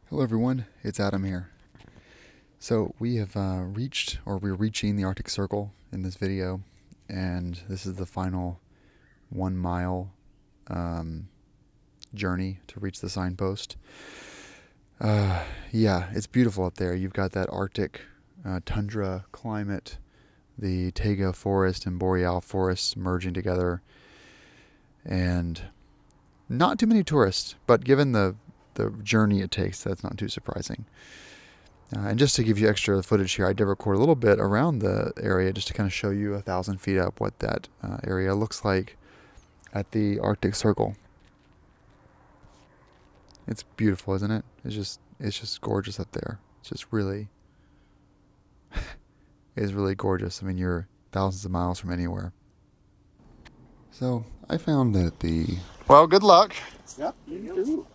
Hello everyone, it's Adam here. So we have we're reaching the Arctic Circle in this video, and this is the final 1 mile journey to reach the signpost. Yeah, it's beautiful up there. You've got that Arctic tundra climate, the taiga forest and boreal forests merging together, and not too many tourists, but given the journey it takes, that's not too surprising. And just to give you extra footage here, I did record a little bit around the area just to kind of show you 1,000 feet up what that area looks like at the Arctic Circle. It's beautiful, isn't it? It's just gorgeous up there. It's just really, it's really gorgeous. I mean, you're thousands of miles from anywhere. So I found that well, good luck. Yep, you too.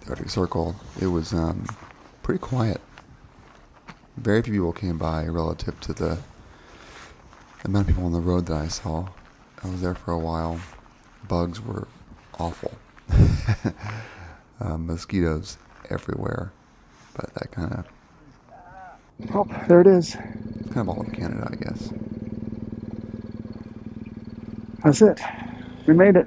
The Arctic Circle, it was pretty quiet. Very few people came by relative to the amount of people on the road that I saw. I was there for a while. Bugs were awful. Mosquitoes everywhere. But that kind of... Oh, there it is. It's kind of all of Canada, I guess. That's it. We made it.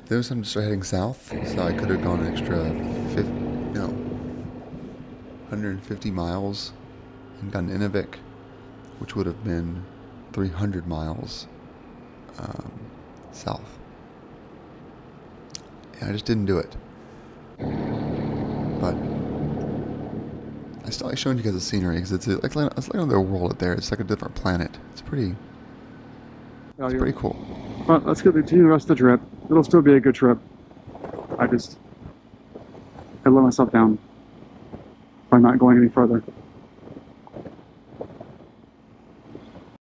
There was some just heading south, so I could have gone an extra 150 miles and gotten Inuvik, which would have been 300 miles south. And I just didn't do it. But I still like showing you guys the scenery because it's like another world up there. It's like a different planet. It's pretty cool. Well, let's get to the rest of the trip. It'll still be a good trip. I let myself down by not going any further.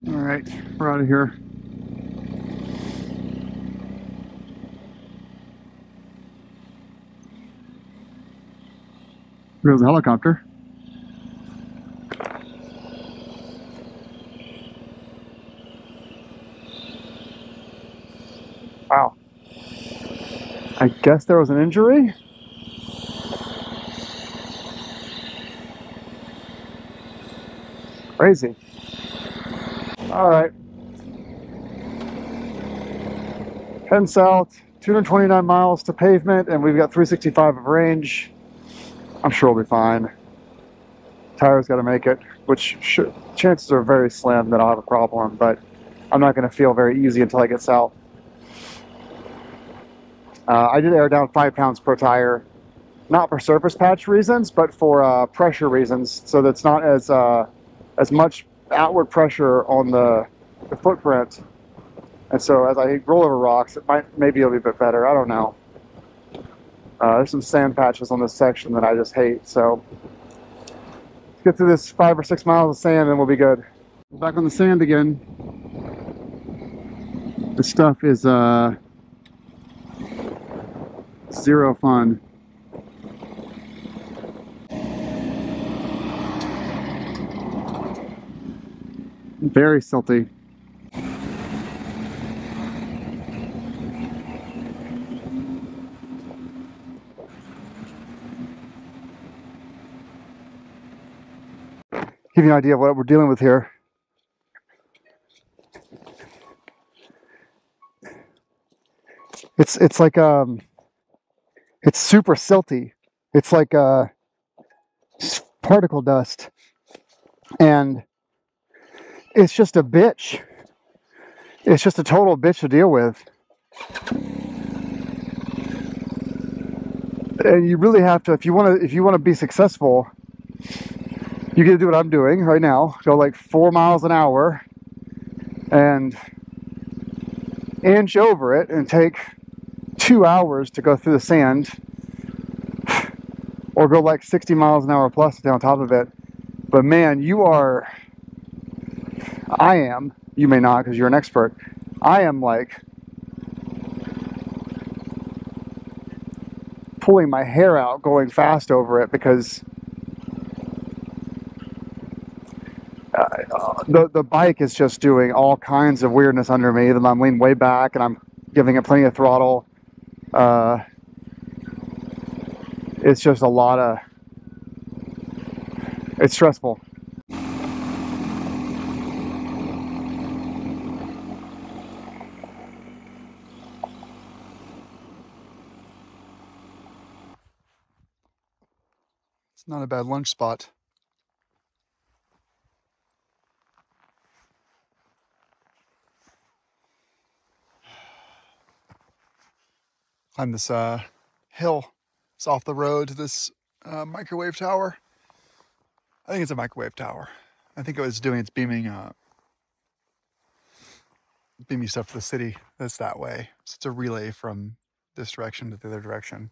All right, we're out of here. There's a helicopter. Wow. I guess there was an injury? Crazy. All right. Heading south, 229 miles to pavement, and we've got 365 of range. I'm sure we'll be fine. Tires got to make it, which chances are very slim that I'll have a problem, but I'm not going to feel very easy until I get south. I did air down 5 pounds per tire, not for surface patch reasons, but for pressure reasons, so that's not as much outward pressure on the footprint. And so as I roll over rocks, maybe it'll be a bit better. I don't know. There's some sand patches on this section that I just hate. So let's get through this 5 or 6 miles of sand and we'll be good. Back on the sand again. This stuff is zero fun. Very silty. Give you an idea of what we're dealing with here. It's like it's super silty. It's like particle dust, and it's just a bitch. It's just a total bitch to deal with. And you really have to, if you want to be successful, you got to do what I'm doing right now. Go like 4 miles an hour and inch over it and take 2 hours to go through the sand, or go like 60 miles an hour plus to stay on top of it. But man, you may not because you're an expert. I am like pulling my hair out going fast over it because the bike is just doing all kinds of weirdness under me. Then I'm leaning way back and I'm giving it plenty of throttle. It's just a lot of, it's stressful. It's not a bad lunch spot. Climb this hill. It's off the road to this microwave tower. I think it's a microwave tower. I think it was doing its beaming stuff for the city that's that way. So it's a relay from this direction to the other direction.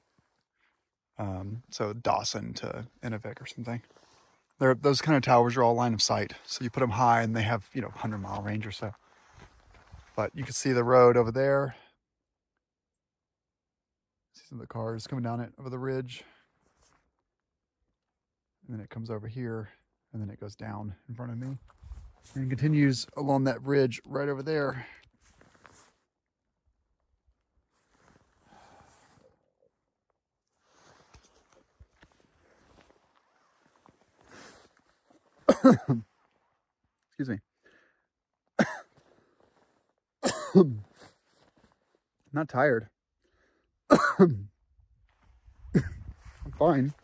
So Dawson to Inuvik or something. Those kind of towers are all line of sight. So you put them high and they have, 100-mile range or so. But you can see the road over there. See some of the cars coming down it over the ridge. And then it comes over here and then it goes down in front of me. And continues along that ridge right over there. Excuse me. I'm not tired. I'm fine.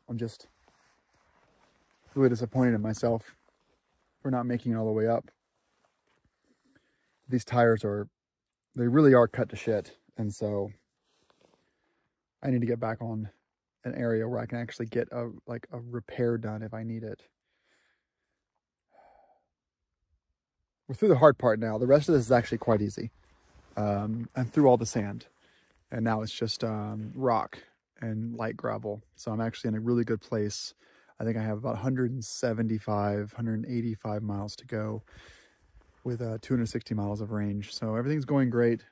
I'm just really disappointed in myself for not making it all the way up. These tires they really are cut to shit. And so I need to get back on an area where I can actually get a repair done if I need it. We're through the hard part now. The rest of this is actually quite easy. I'm through all the sand. And now it's just rock and light gravel. So I'm actually in a really good place. I think I have about 185 miles to go with 260 miles of range. So everything's going great.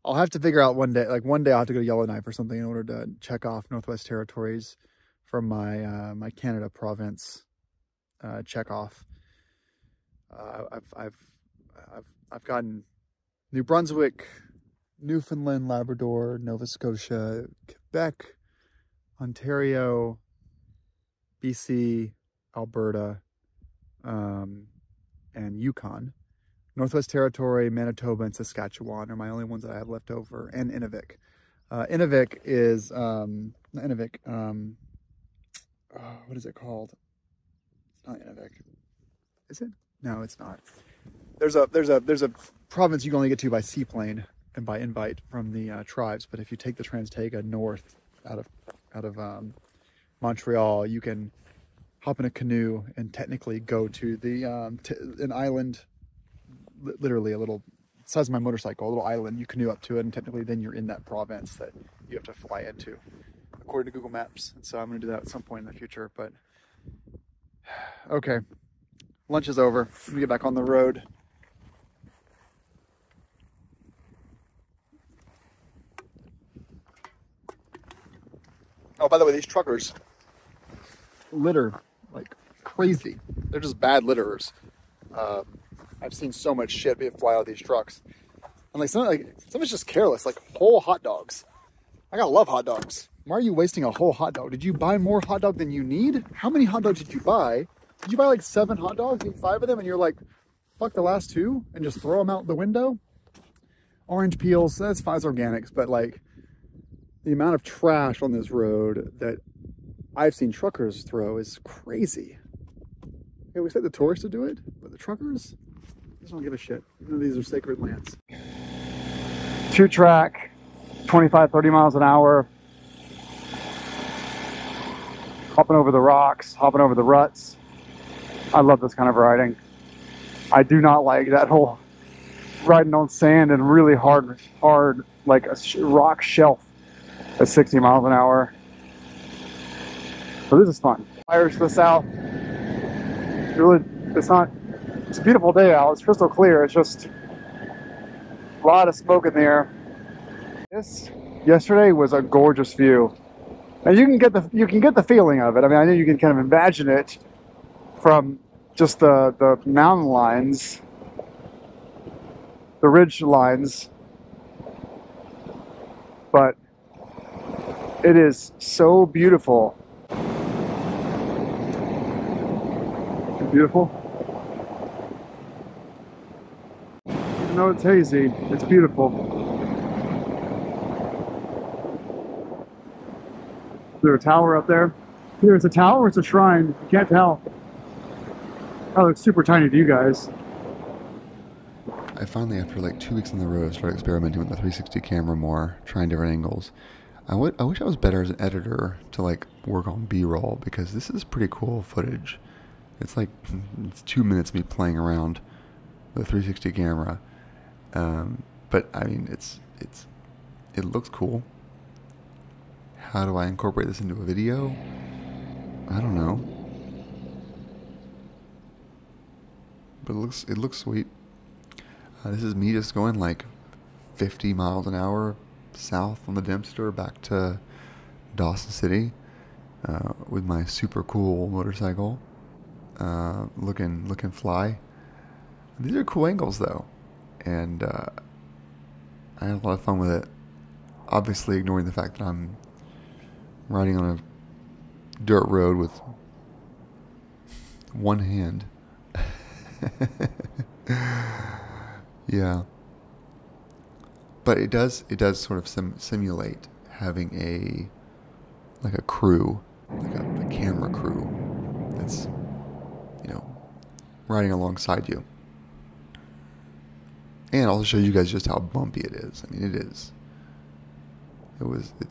I'll have to figure out one day I'll have to go to Yellowknife or something in order to check off Northwest Territories from my my Canada province check off. I've gotten New Brunswick, Newfoundland, Labrador, Nova Scotia, Quebec, Ontario, BC, Alberta, and Yukon. Northwest Territory, Manitoba, and Saskatchewan are my only ones that I have left over, and Inuvik. Inuvik is, not Inuvik, what is it called? It's not Inuvik. Is it? No, it's not. There's a province you can only get to by seaplane and by invite from the tribes, but if you take the Trans-Taiga north out of Montreal, you can hop in a canoe and technically go to the an island, literally a little size of my motorcycle, a little island. You canoe up to it, and technically then you're in that province that you have to fly into, according to Google Maps. And so I'm going to do that at some point in the future. But okay, lunch is over. Let me get back on the road. Oh, by the way, these truckers litter like crazy. They're just bad litterers. I've seen so much shit being fly out of these trucks. And someone's just careless, like whole hot dogs. I gotta love hot dogs. Why are you wasting a whole hot dog? Did you buy more hot dog than you need? How many hot dogs did you buy? Did you buy like 7 hot dogs, eat 5 of them, and you're like, fuck the last 2 and just throw them out the window? Orange peels, that's Fives Organics, but like the amount of trash on this road that I've seen truckers throw is crazy. Okay, we expect the tourists to do it, but the truckers just don't give a shit. Even though these are sacred lands. 2-track, 25, 30 miles an hour. Hopping over the rocks, hopping over the ruts. I love this kind of riding. I do not like that whole riding on sand and really hard like a rock shelf at 60 miles an hour. So this is fun. Fires to the south. It's a beautiful day out. It's crystal clear. It's just a lot of smoke in the air. Yesterday was a gorgeous view. And you can get the feeling of it. I mean, I know you can kind of imagine it from just the mountain lines, the ridge lines, but it is so beautiful. Beautiful. Even though it's hazy, it's beautiful. Is there a tower up there? Either it's a tower or it's a shrine. You can't tell. That looks super tiny to you guys. I finally, after like 2 weeks on the road, started experimenting with the 360 camera more, trying different angles. I wish I was better as an editor to like work on B-roll, because this is pretty cool footage. It's like, it's 2 minutes of me playing around with a 360 camera. But I mean, it looks cool. How do I incorporate this into a video? I don't know. But it looks sweet. This is me just going like 50 miles an hour south on the Dempster back to Dawson City with my super cool motorcycle. Looking fly. These are cool angles though, and I had a lot of fun with it. Obviously, ignoring the fact that I'm riding on a dirt road with one hand. Yeah, but it does sort of simulate having a crew, like a camera crew that's riding alongside you. And I'll show you guys just how bumpy it is. I mean, it is.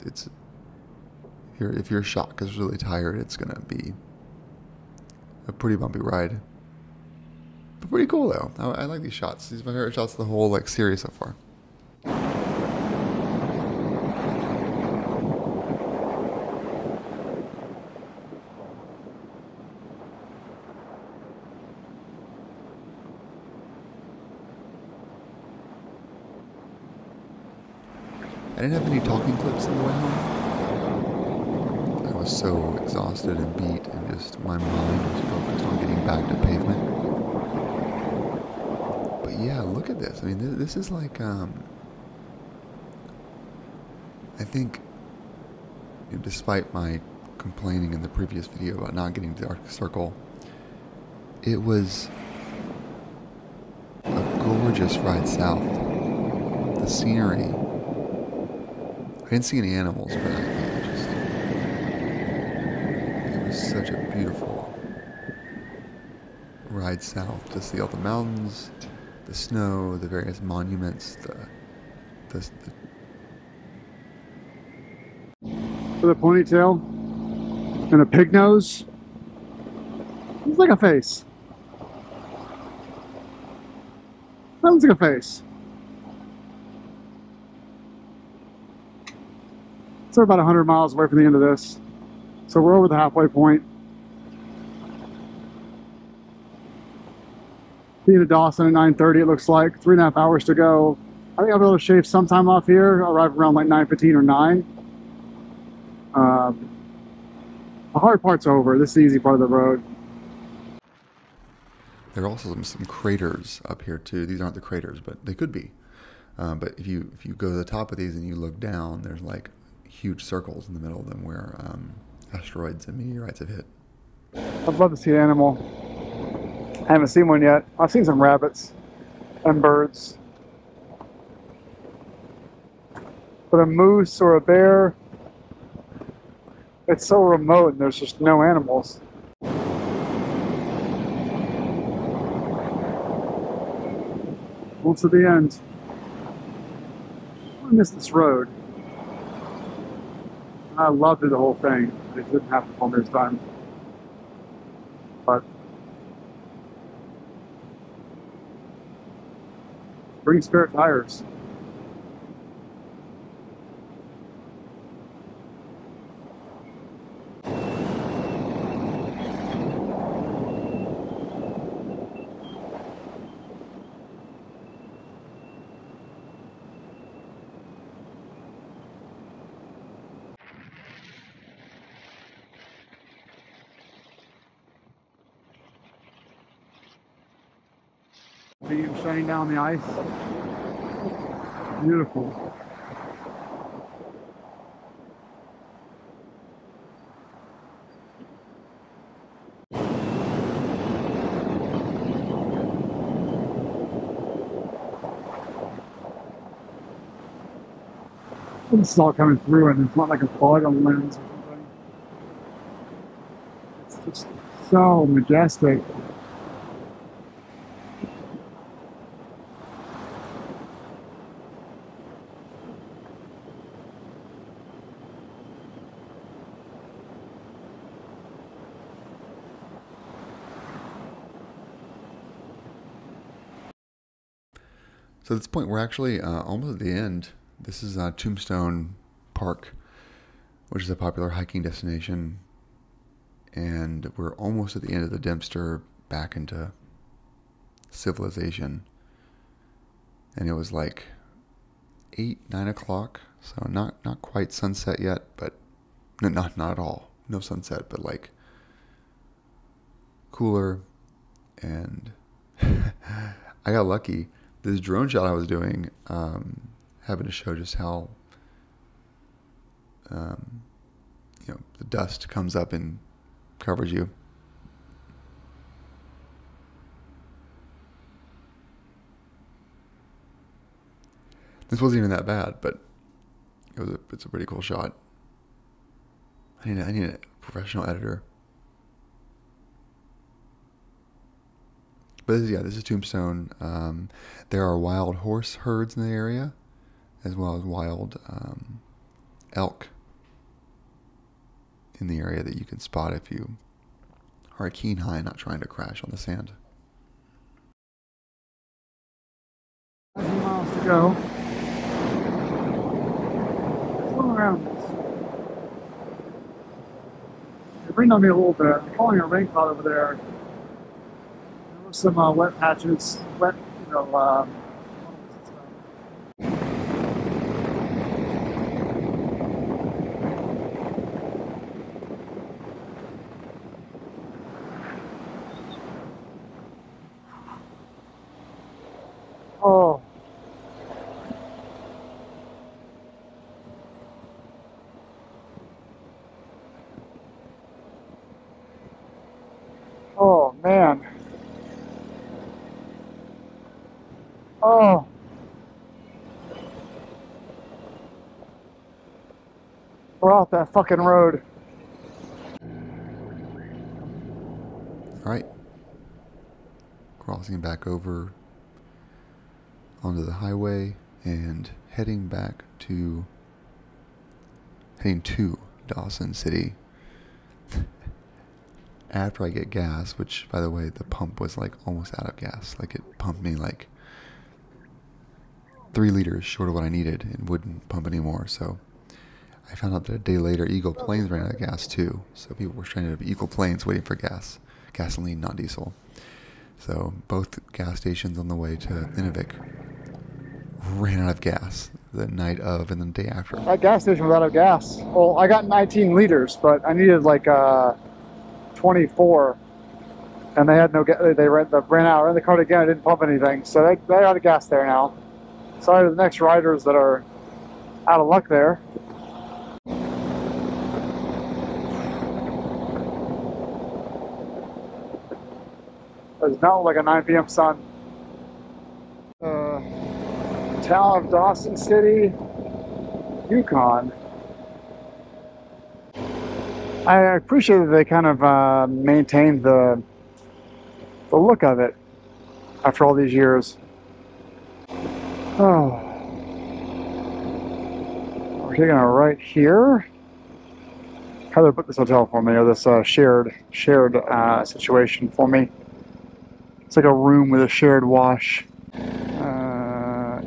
It's. If your shock is really tired, it's gonna be a pretty bumpy ride. But pretty cool though. I like these shots. These are my favorite shots of the whole like series so far. I didn't have any talking clips on the way home. I was so exhausted and beat, and just my mind was focused on getting back to pavement. But yeah, look at this. I mean, this is like, I think, despite my complaining in the previous video about not getting to the Arctic Circle, it was a gorgeous ride south. The scenery. I didn't see any animals, but it was such a beautiful ride south to see all the mountains, the snow, the various monuments, the For the ponytail and a pig nose. It's like a face. That looks like a face. So we're about 100 miles away from the end of this. So we're over the halfway point. Being at Dawson at 9:30, it looks like 3.5 hours to go. I think I'll be able to shave some time off here. I'll arrive around like 9:15 or 9. The hard part's over. This is the easy part of the road. There are also some craters up here too. These aren't the craters, but they could be. But if you go to the top of these and you look down, there's like huge circles in the middle of them where asteroids and meteorites have hit. I'd love to see an animal. I haven't seen one yet. I've seen some rabbits and birds. But a moose or a bear, it's so remote and there's just no animals. Almost to the end. I miss this road. I loved it, the whole thing. It didn't happen for me this time. But bring spare tires. Beam shining down the ice. Beautiful. This is all coming through, and it's not like a bug on the lens or something. It's just so majestic. So at this point, we're actually almost at the end. This is Tombstone Park, which is a popular hiking destination. And we're almost at the end of the Dempster back into civilization. And it was like 8, 9 o'clock. So not quite sunset yet, but no, not at all. No sunset, but like cooler. And I got lucky. This drone shot I was doing happened to show just how the dust comes up and covers you. This wasn't even that bad, but it's a pretty cool shot. I need a professional editor. But this is Tombstone. There are wild horse herds in the area, as well as wild elk in the area that you can spot if you are a keen eye, not trying to crash on the sand. 5 miles to go. Let's go around this. It rained on me a little bit. I'm calling a rain cloud over there. There were some wet patches, Oh. Oh, man. Oh. We're off that fucking road. All right. Crossing back over onto the highway and heading to Dawson City after I get gas, which, by the way, the pump was like almost out of gas. Like, it pumped me like 3 liters short of what I needed and wouldn't pump anymore. So I found out that a day later Eagle Plains ran out of gas too. So people were stranded at Eagle Plains waiting for gasoline, not diesel. So both gas stations on the way to Inuvik ran out of gas the night of and the day after. That gas station was out of gas. Well, I got 19 liters, but I needed like 24, and they had no gas. They ran out. I ran the cart again. I didn't pump anything, so they're out of gas there now. Sorry to the next riders that are out of luck there. It's now like a 9 p.m. sun. Town of Dawson City, Yukon. I appreciate that they kind of maintained the look of it after all these years. Oh, we're taking a right here. Heather booked this hotel for me, or this shared situation for me. It's like a room with a shared wash.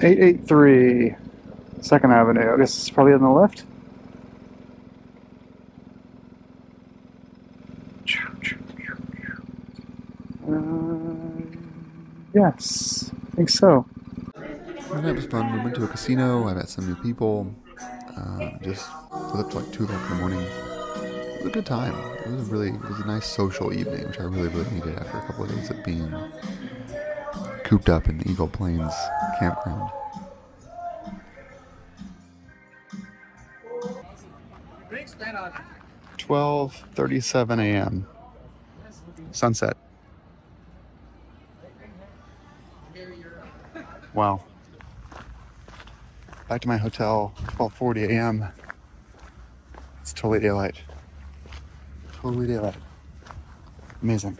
883 2nd Avenue. I guess it's probably on the left. Yes, I think so. The night was fun. We went to a casino. I met some new people. Just was up to like 2 o'clock in the morning. It was a good time. It was a nice social evening, which I really needed after a couple of days of being cooped up in the Eagle Plains campground. Drinks then on 12:37 a.m. Sunset. Wow. Back to my hotel, 12:40 a.m. It's totally daylight. Totally daylight. Amazing.